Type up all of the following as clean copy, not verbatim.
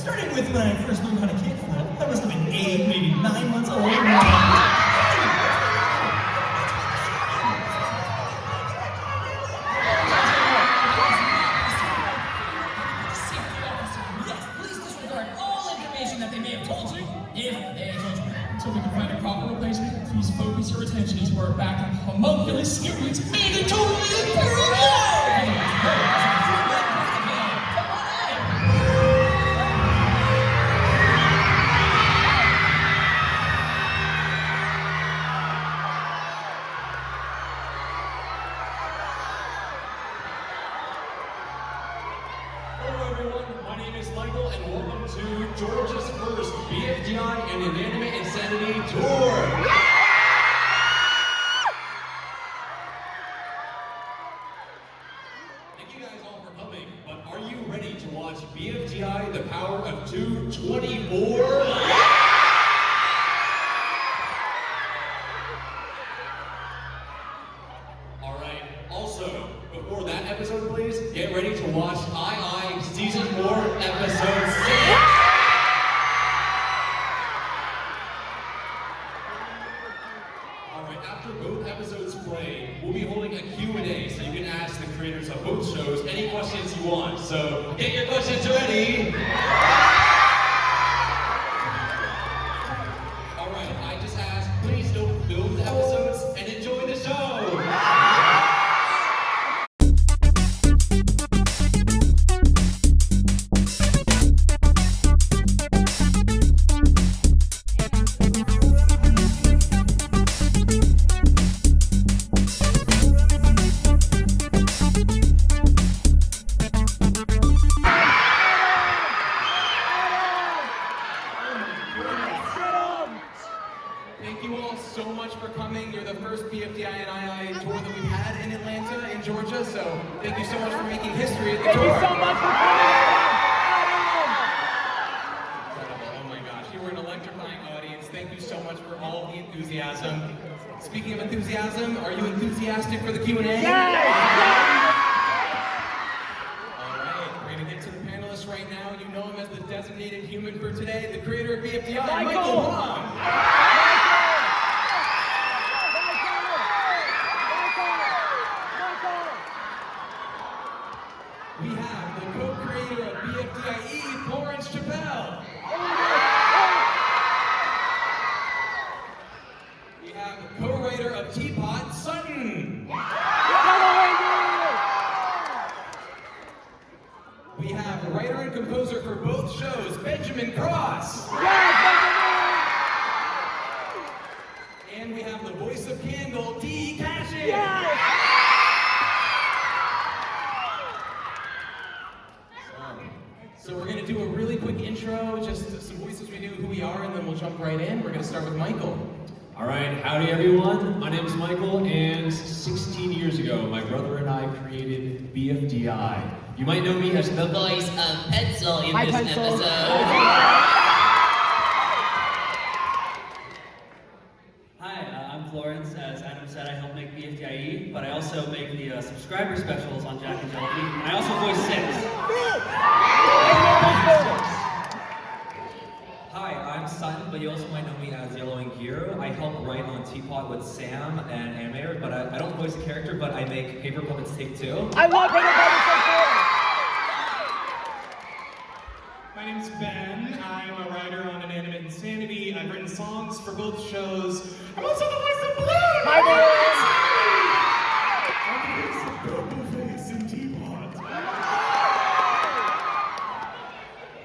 Starting with when I first learned how to kickflip. I must have been 8, maybe 9 months old. So we can find a proper replacement, please focus your attention to our backup homunculus series mandatory Hello everyone, my name is Michael and welcome to Georgia's first BFDI and Inanimate Insanity Tour! Thank you guys all for coming, but are you ready to watch BFDI, the power of 224? Alright, also, before that episode please, get ready to watch II Season 4, Episode 6! Alright, after both episodes play, we'll be holding a Q&A so you can ask the creators of both shows any questions you want. So, get your questions ready! Alright, I just asked, please don't film the episodes and enjoy the show! Thank you all so much for coming. You're the first BFDI and II tour that we've had in Atlanta, in Georgia, so thank you so much for making history at the tour. Thank you so much for coming! Incredible. Oh my gosh, you were an electrifying audience. Thank you so much for all the enthusiasm. Speaking of enthusiasm, are you enthusiastic for the Q&A? Yes! All right, we're going to get to the panelists right now. You know him as the designated human for today, the creator of BFDI, Michael Wong. We have the co-creator of BFDIE, Florence Chappelle. We have the co-writer of Teapot, Sutton. We have the writer and composer for both shows, Benjamin Cross. And we have the voice of Candle, D. Cashin. So we're going to do a really quick intro, just some voices we do, who we are, and then we'll jump right in. We're going to start with Michael. All right, howdy everyone. My name is Michael, and 16 years ago, my brother and I created BFDI. You might know me as the voice of Pencil in this episode. Hi, I'm Florence. As Adam said, I help make BFDIE, but I also make the subscriber specials on Jack and Jelly. And I also voice Six. Hi, I'm Sutton, but you also might know me as Yellow and Hero. I help write on Teapot with Sam and Animator, but I don't voice a character, but I make Paper Puppets Take Two. I love Paper Puppets Take Two! My name's Ben. I'm a writer on Inanimate Insanity. I've written songs for both shows. I'm also the voice of Blue! Hi, Blue! I'm the voice of Purple Face in Teapot.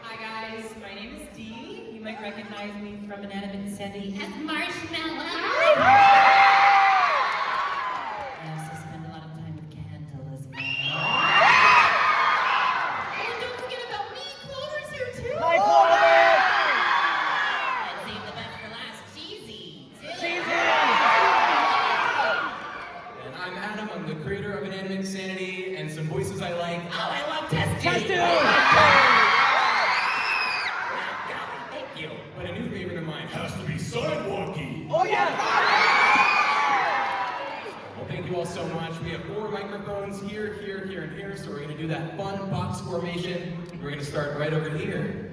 Hi guys, my name is Dee. You might recognize me from Inanimate Insanity as Marshmallow. I also spend a lot of time with Candle as well. And don't forget about me, Clover's here too. Hi, Clover! And save the best for last, Cheesy. And I'm Adam. I'm the creator of Inanimate Insanity, and some voices I like. Oh, I love Testy. Testy! Thank you. But a new favorite of mine has to be Sidewalky. Oh, yeah! Well, thank you all so much. We have 4 microphones here, here, here, and here, so we're going to do that fun box formation. We're going to start right over here.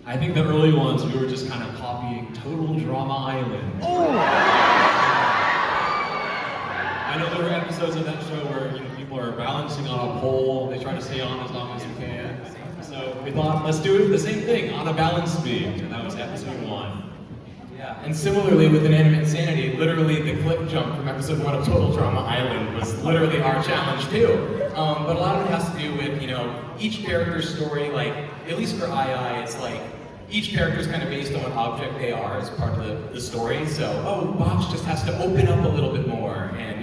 I think the early ones, we were just kind of copying Total Drama Island. I know there were episodes of that show where people are balancing on a pole, they try to stay on as long as you can. So we thought, let's do the same thing on a balance beam, and that was episode 1. Yeah, and similarly with Inanimate Insanity, literally the clip jump from episode 1 of Total Drama Island was literally our challenge too. But a lot of it has to do with, each character's story, like, at least for II, it's like, each character is kind of based on what object they are as part of the story. So, Box just has to open up a little bit more, and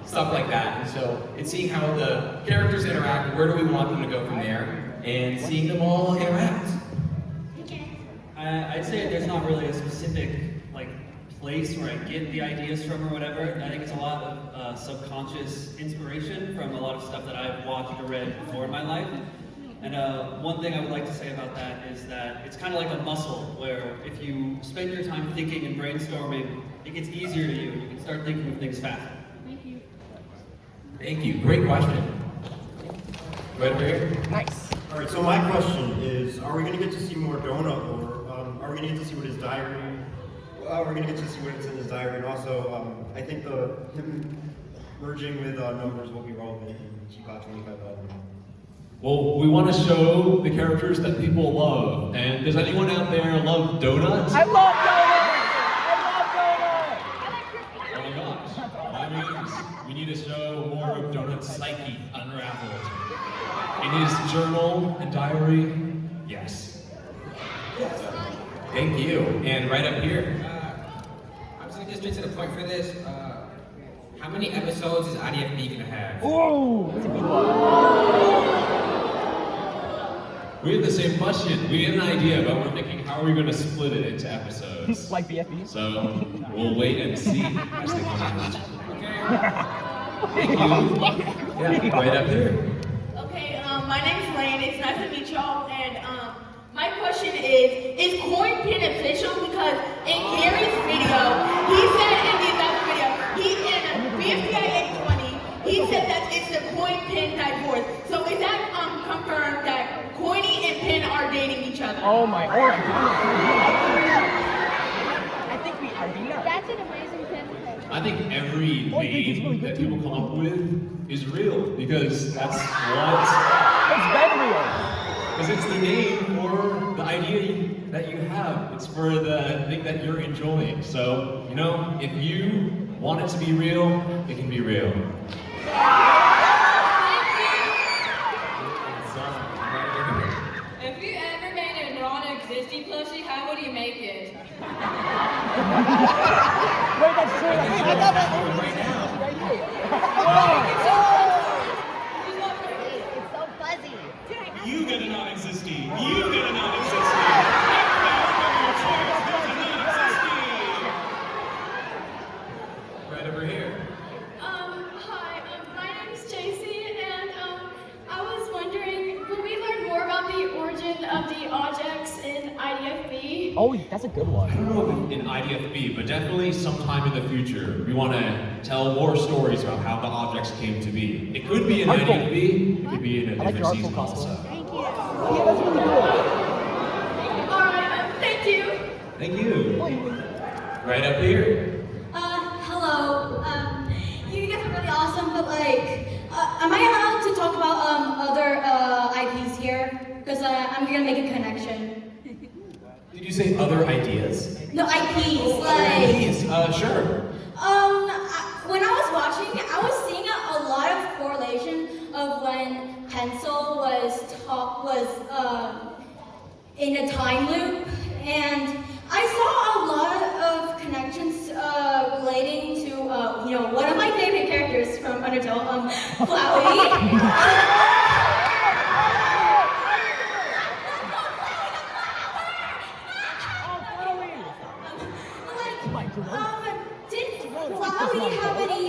stuff like that. And so it's seeing how the characters interact, where do we want them to go from there, and seeing them all interact. I'd say there's not really a specific place where I get the ideas from or whatever. I think it's a lot of subconscious inspiration from a lot of stuff that I've watched or read before in my life. And one thing I would like to say about that is that it's kind of like a muscle where if you spend your time thinking and brainstorming, it gets easier to you. You can start thinking of things faster. Thank you. Thank you. Great question. Right over here. Nice. All right, so my question is, are we going to get to see more Donut, or are we going to get to see what his diary, we're going to get to see what's in his diary, and also, I think him merging with numbers will be relevant in Teapot 2511. Well, we want to show the characters that people love. And does anyone out there love donuts? I love donuts! Oh my gosh. That means we need to show more of Donut's psyche unraveled. In his journal and diary, yes. Thank you. And right up here. I'm just gonna get straight to the point for this. How many episodes is IDFB gonna have? Ooh, that's a good one. We had the same question. We had an idea, but we're thinking, how are we going to split it into episodes? Like BFDI? So we'll wait and see as they come out. Thank you. Yeah, right up here. Okay, my name's Lane. It's nice to meet y'all. And my question is coin pin official? Because in Gary's video, he said in the other video, in BFDI 820, he said that it's the coin pin divorce. So is that confirmed that Coiny and Pin are dating each other? Oh my lord. I think we are. That's an amazing pin. I think every name that people come up with is real, because that's what... It's been real. Because it's the name for the idea that you have. It's for the thing that you're enjoying. So, if you want it to be real, it can be real. If you ever made a non-existing plushie, how would you make it? Wait, that's true. I love it. Right now. Right here. It's so fuzzy. You get a non-existing. You get a non-existing. Right over here. Hi, my name is JC, and I was wondering, will we learn more about the origin of the objects in IDFB? Oh, that's a good one. I don't know if in IDFB, but definitely sometime in the future, we want to tell more stories about how the objects came to be. It could be in Artful. IDFB, it could be in a I like your different artful season costume. also. Thank you. Yeah, that's really cool. All right, thank you. Thank you. Right up here. Hello. You guys are really awesome, but am I allowed to talk about other IPs here? Because I'm gonna make a connection. Did you say other ideas? No, IPs. IPs. Sure. When I was watching, I was seeing a lot of correlation of when Pencil was in a time loop, and I saw a lot of connections relating to one of my favorite characters from Undertale, Flowey. Did Flowey have any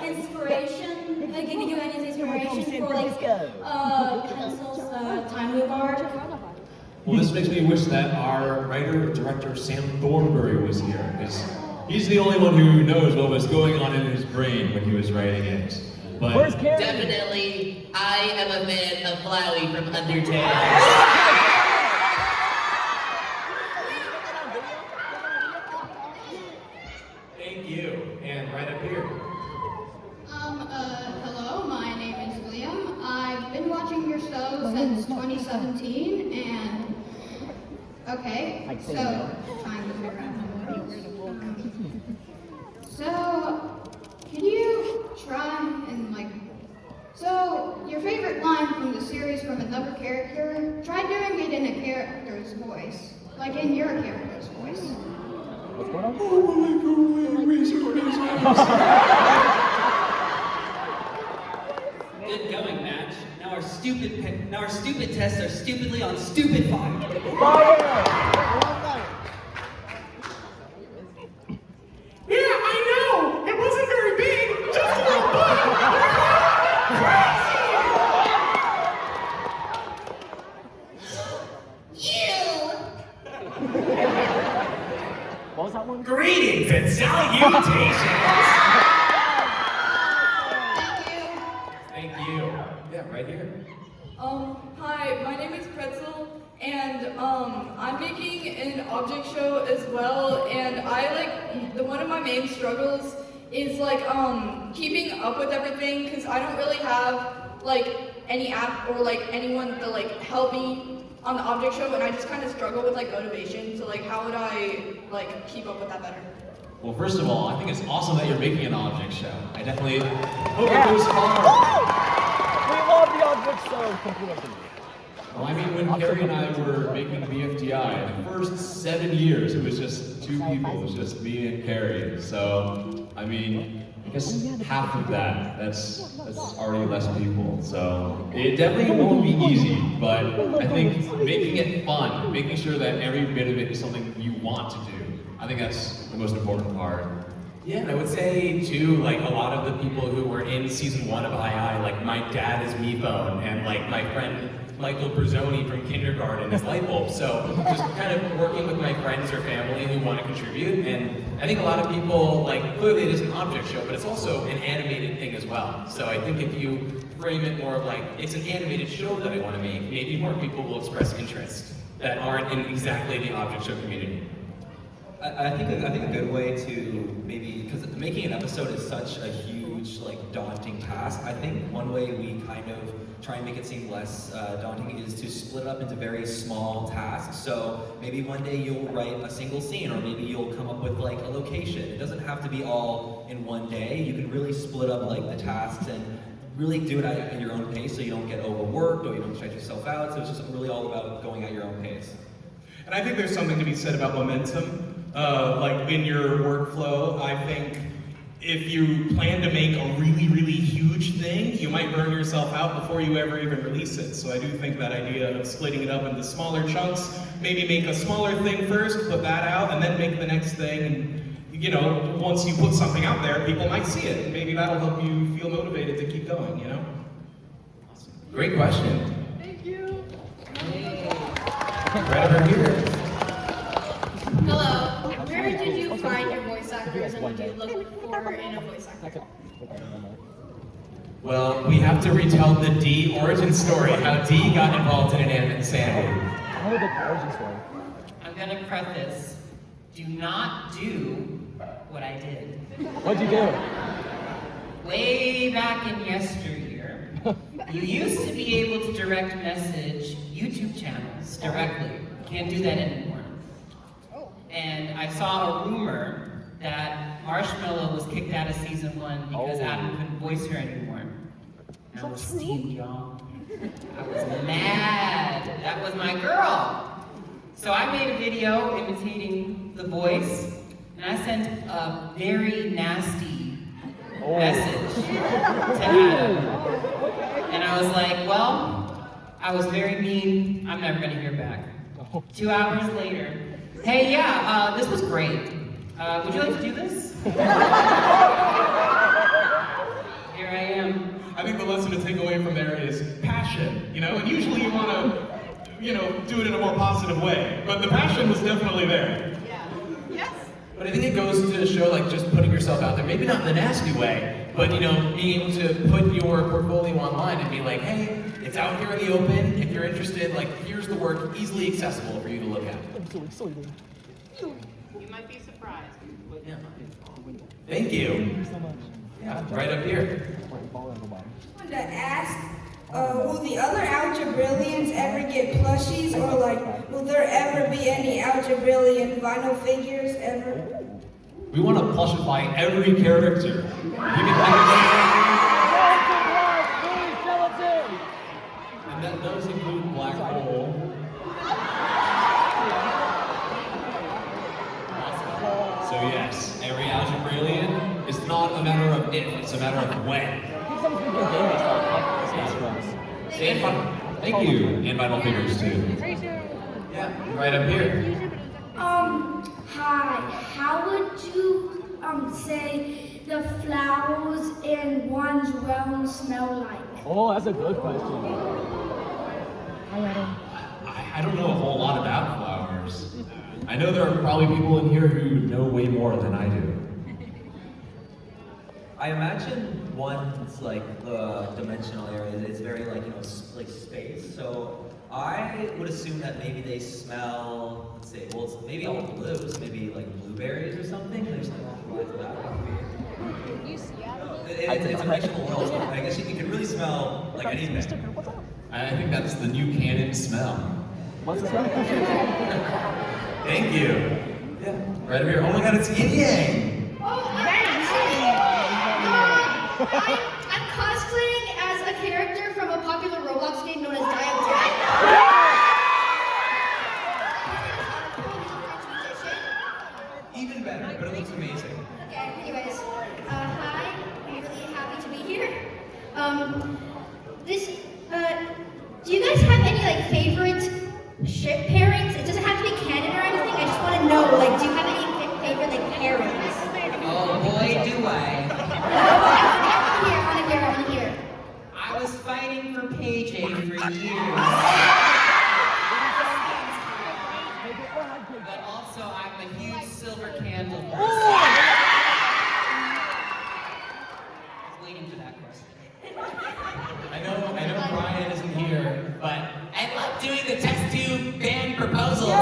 inspiration? Giving you any inspiration for Pencil's time loop art? Well, this makes me wish that our writer-director Sam Thornbury was here, because he's the only one who knows what was going on in his brain when he was writing it. But Where's Karen? Definitely, I am a fan of Flowey from Undertale. since 2017, and okay, so trying to figure out my words. So, can you try and so your favorite line from the series from another character, try doing it in a character's voice, like in your character's voice. What's going on? Good going, match. Now our stupid tests are stupidly on stupid fire. Yeah, I know! It wasn't very big, just a little bug! What was that one? Greetings and salutations! Thank you. Yeah, right here. Hi, my name is Pretzel, and I'm making an object show as well, and one of my main struggles is keeping up with everything, because I don't really have any app or anyone to help me on the object show, and I just kind of struggle with motivation. So how would I keep up with that better? Well, first of all, I think it's awesome that you're making an object show. I definitely hope it goes far. We love the object show completely. Well, I mean, when Carrie and I were making BFDI, the first 7 years, it was just 2 people. It was just me and Carrie. So, I mean, I guess half of that's already less people. So, it definitely won't be easy, but I think making it fun, making sure that every bit of it is something you want to do, I think that's the most important part. Yeah, and I would say too, a lot of the people who were in season 1 of II, my dad is MePhone, and my friend Michael Bruzzoni from kindergarten is Lightbulb. So just kind of working with my friends or family who want to contribute, and I think a lot of people, clearly it is an object show, but it's also an animated thing as well. So I think if you frame it more of it's an animated show that I want to make, maybe more people will express interest that aren't in exactly the object show community. I think a good way to maybe, because making an episode is such a huge, daunting task. I think one way we kind of try and make it seem less daunting is to split it up into very small tasks. So maybe one day you'll write a single scene, or maybe you'll come up with a location. It doesn't have to be all in one day. You can really split up the tasks and really do it at your own pace, so you don't get overworked or you don't stretch yourself out. So it's just really all about going at your own pace. And I think there's something to be said about momentum. In your workflow, I think if you plan to make a really, really huge thing, you might burn yourself out before you ever even release it. So I do think that idea of splitting it up into smaller chunks, maybe make a smaller thing first, put that out, and then make the next thing. And, once you put something out there, people might see it. And maybe that'll help you feel motivated to keep going, Awesome. Great question. Thank you. Right over here. Hello. Where did you find your voice actors, and what do you look for in a voice actor? Well, we have to retell the D origin story, how D got involved in Inanimate Insanity. I know the origin story. I'm gonna preface, do not do what I did. What'd you do? Way back in yesteryear, you used to be able to direct message YouTube channels directly. You can't do that anymore. And I saw a rumor that Marshmallow was kicked out of season 1 because Adam couldn't voice her anymore. I was steamed, y'all. I was mad. That was my girl. So I made a video imitating the voice, and I sent a very nasty message to Adam. And I was like, well, I was very mean. I'm never gonna hear back. 2 hours later, hey, yeah, this was great. Would you like to do this? Here I am. I think the lesson to take away from there is passion, and usually you want to, do it in a more positive way, but the passion was definitely there. Yeah. Yes. But I think it goes to show, just putting yourself out there, maybe not in the nasty way, but, being able to put your portfolio online and be like, hey, it's out here in the open. If you're interested, here's the work, easily accessible for you to look at. You might be surprised. Yeah. Thank you. Thank you so much. Yeah, right up here. I wanted to ask, Will the other Algebra Brilliants ever get plushies, or like, will there ever be any Algebra Brilliant vinyl figures ever? We want to plushify every character. And those include Black Hole. So yes, every Algebra Brilliant is not a matter of if, it's a matter of when. Thank you, and vinyl figures too. Yeah, right up here. Hi. How would you say the flowers in one's realm smell like? Oh, that's a good question. I don't know a whole lot about flowers. I know there are probably people in here who know way more than I do. I imagine one's like the dimensional area is very like, you know, like space. So I would assume that maybe they smell, let's say, well, it's maybe all blues, maybe like blueberries or something. There's like all lines of that. It's a fictional world, so I guess you can really smell like anything. I think that's the new canon smell. What's the smell? Thank you. Yeah. Right over here. Oh my god, it's Yin Yang! I'm cosplaying as a character from a popular Roblox game known as Diamond. Even better, but it looks amazing. Okay, anyways, hi, I'm really happy to be here. Do you guys have any like favorite ship pairings? It doesn't have to be canon or anything. I just want to know, like, do you have any favorite like pairings? Oh boy, do I. I want to hear. I was fighting for PJ for years. But also, I'm a huge silver candle person. I was waiting for that question. I know Brian isn't here, but I love doing the test tube band proposal scene.